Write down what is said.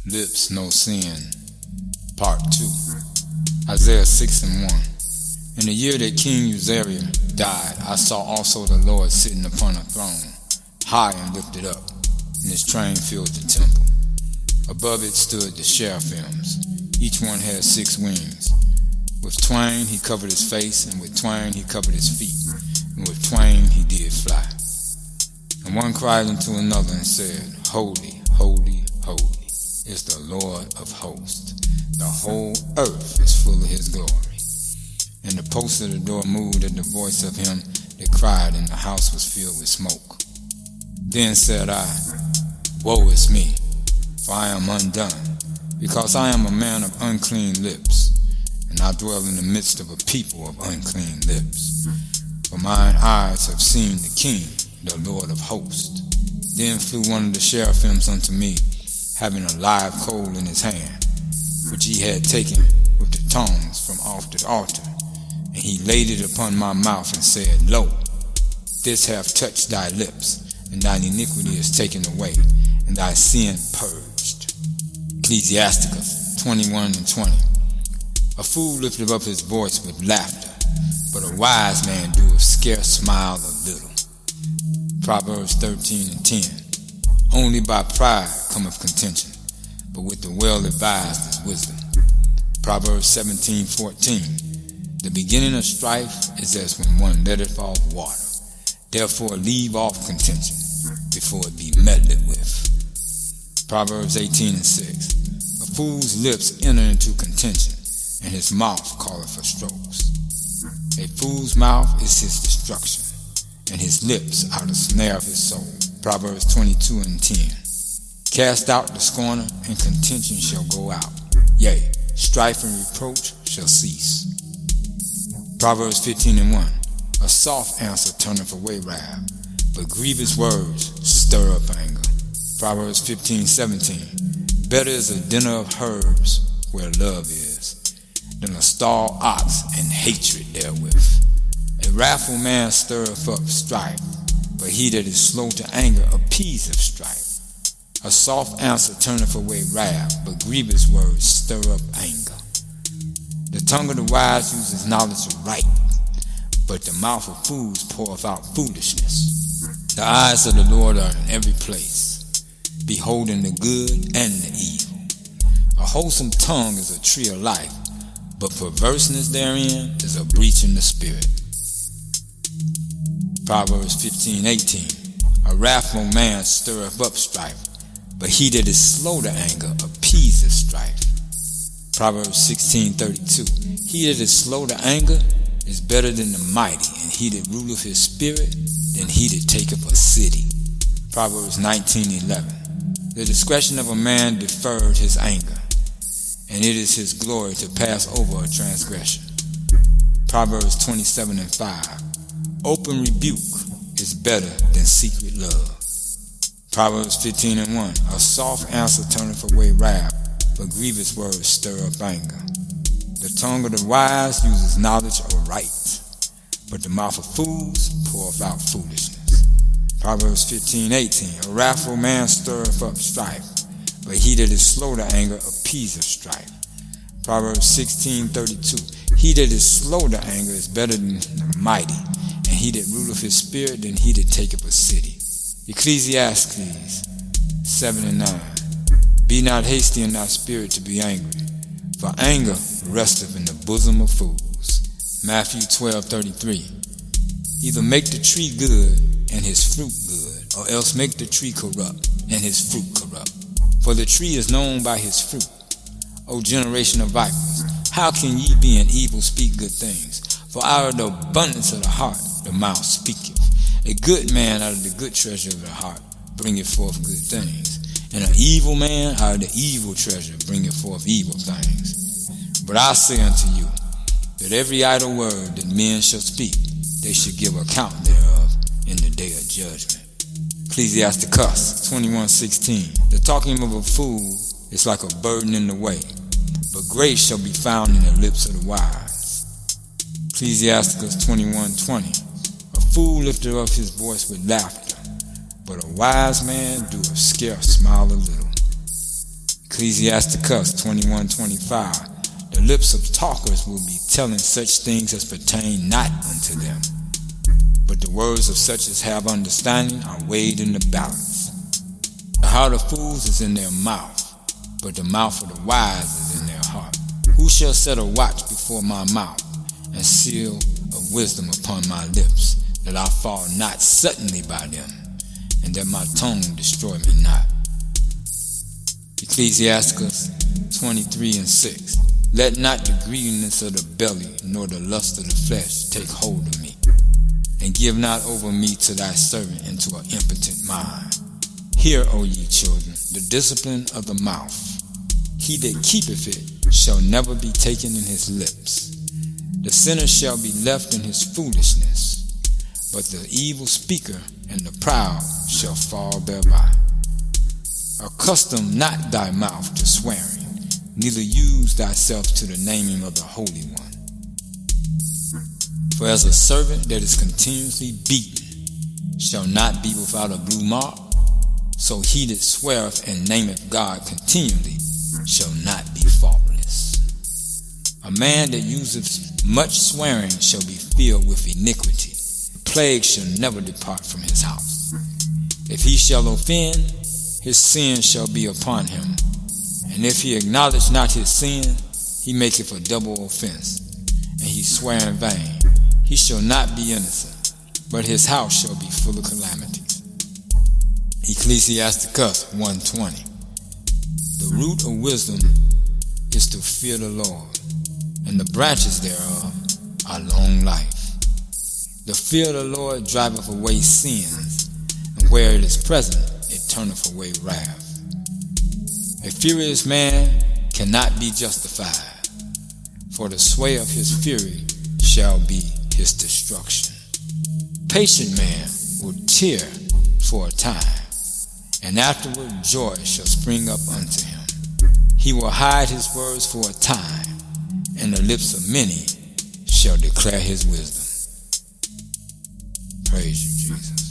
Lips No Sin, Part 2. Isaiah 6:1. In the year that King Uzziah died, I saw also the Lord sitting upon a throne, high and lifted up, and his train filled the temple. Above it stood the seraphims. Each one had 6 wings. With twain he covered his face, and with twain he covered his feet, and with twain he did fly. And one cried unto another and said, Holy, holy, holy is the Lord of hosts. The whole earth is full of his glory. And the posts of the door moved at the voice of him that cried, and the house was filled with smoke. Then said I, Woe is me, for I am undone, because I am a man of unclean lips, and I dwell in the midst of a people of unclean lips. For mine eyes have seen the King, the Lord of hosts. Then flew one of the seraphims unto me, having a live coal in his hand, which he had taken with the tongs from off the altar. And he laid it upon my mouth and said, Lo, this hath touched thy lips, and thine iniquity is taken away, and thy sin purged. Ecclesiasticus 21:20. A fool lifted up his voice with laughter, but a wise man doeth scarce smile a little. Proverbs 13:10. Only by pride cometh contention, but with the well-advised is wisdom. Proverbs 17:14. The beginning of strife is as when one letteth off water. Therefore leave off contention before it be meddled with. Proverbs 18:6. A fool's lips enter into contention, and his mouth calleth for strokes. A fool's mouth is his destruction, and his lips are the snare of his soul. Proverbs 22:10. Cast out the scorner, and contention shall go out. Yea, strife and reproach shall cease. Proverbs 15:1. A soft answer turneth away wrath, but grievous words stir up anger. Proverbs 15:17. Better is a dinner of herbs where love is, than a stalled ox and hatred therewith. A wrathful man stirreth up strife, but he that is slow to anger appeaseth strife. A soft answer turneth away wrath, but grievous words stir up anger. The tongue of the wise uses knowledge right, but the mouth of fools poureth out foolishness. The eyes of the Lord are in every place, beholding the good and the evil. A wholesome tongue is a tree of life, but perverseness therein is a breach in the spirit. Proverbs 15:18. A wrathful man stirreth up strife, but he that is slow to anger appeaseth strife. Proverbs 16:32. He that is slow to anger is better than the mighty, and he that ruleth his spirit than he that taketh a city. Proverbs 19:11. The discretion of a man deferred his anger, and it is his glory to pass over a transgression. Proverbs 27:5. Open rebuke is better than secret love. Proverbs 15:1. A soft answer turneth away wrath, but grievous words stir up anger. The tongue of the wise uses knowledge aright, but the mouth of fools poureth out foolishness. Proverbs 15:18. A wrathful man stirreth up strife, but he that is slow to anger appeaseth strife. Proverbs 16:32. He that is slow to anger is better than the mighty, and he that ruleth his spirit than he that taketh a city. Ecclesiastes 7:9. Be not hasty in thy spirit to be angry, for anger resteth in the bosom of fools. Matthew 12:33. Either make the tree good and his fruit good, or else make the tree corrupt and his fruit corrupt. For the tree is known by his fruit. O generation of vipers, how can ye being evil speak good things? For out of the abundance of the heart the mouth speaketh. A good man out of the good treasure of the heart bringeth forth good things, and an evil man out of the evil treasure bringeth forth evil things. But I say unto you, that every idle word that men shall speak, they shall give account thereof in the day of judgment. Ecclesiasticus 21:16. The talking of a fool is like a burden in the way, but grace shall be found in the lips of the wise. Ecclesiasticus 21:20. A fool lifteth up his voice with laughter, but a wise man doeth scarce smile a little. Ecclesiasticus 21:25. The lips of talkers will be telling such things as pertain not unto them, but the words of such as have understanding are weighed in the balance. The heart of fools is in their mouth, but the mouth of the wise is in their heart. Who shall set a watch before my mouth, and seal of wisdom upon my lips, that I fall not suddenly by them, and that my tongue destroy me not? Ecclesiasticus 23:6. Let not the greediness of the belly, nor the lust of the flesh take hold of me, and give not over me to thy servant into an impotent mind. Hear, O ye children, the discipline of the mouth. He that keepeth it shall never be taken in his lips. The sinner shall be left in his foolishness, but the evil speaker and the proud shall fall thereby. Accustom not thy mouth to swearing, neither use thyself to the naming of the Holy One. For as a servant that is continuously beaten shall not be without a blue mark, so he that sweareth and nameth God continually shall not be faultless. A man that useth much swearing shall be filled with iniquity. The plague shall never depart from his house. If he shall offend, his sin shall be upon him. And if he acknowledge not his sin, he maketh a double offense, and he swear in vain. He shall not be innocent, but his house shall be full of calamities. Ecclesiasticus 1:20. The root of wisdom is to fear the Lord, and the branches thereof are long life. The fear of the Lord driveth away sins, and where it is present, it turneth away wrath. A furious man cannot be justified, for the sway of his fury shall be his destruction. Patient man will tear for a time, and afterward joy shall spring up unto him. He will hide his words for a time, and the lips of many shall declare his wisdom. Praise you, Jesus.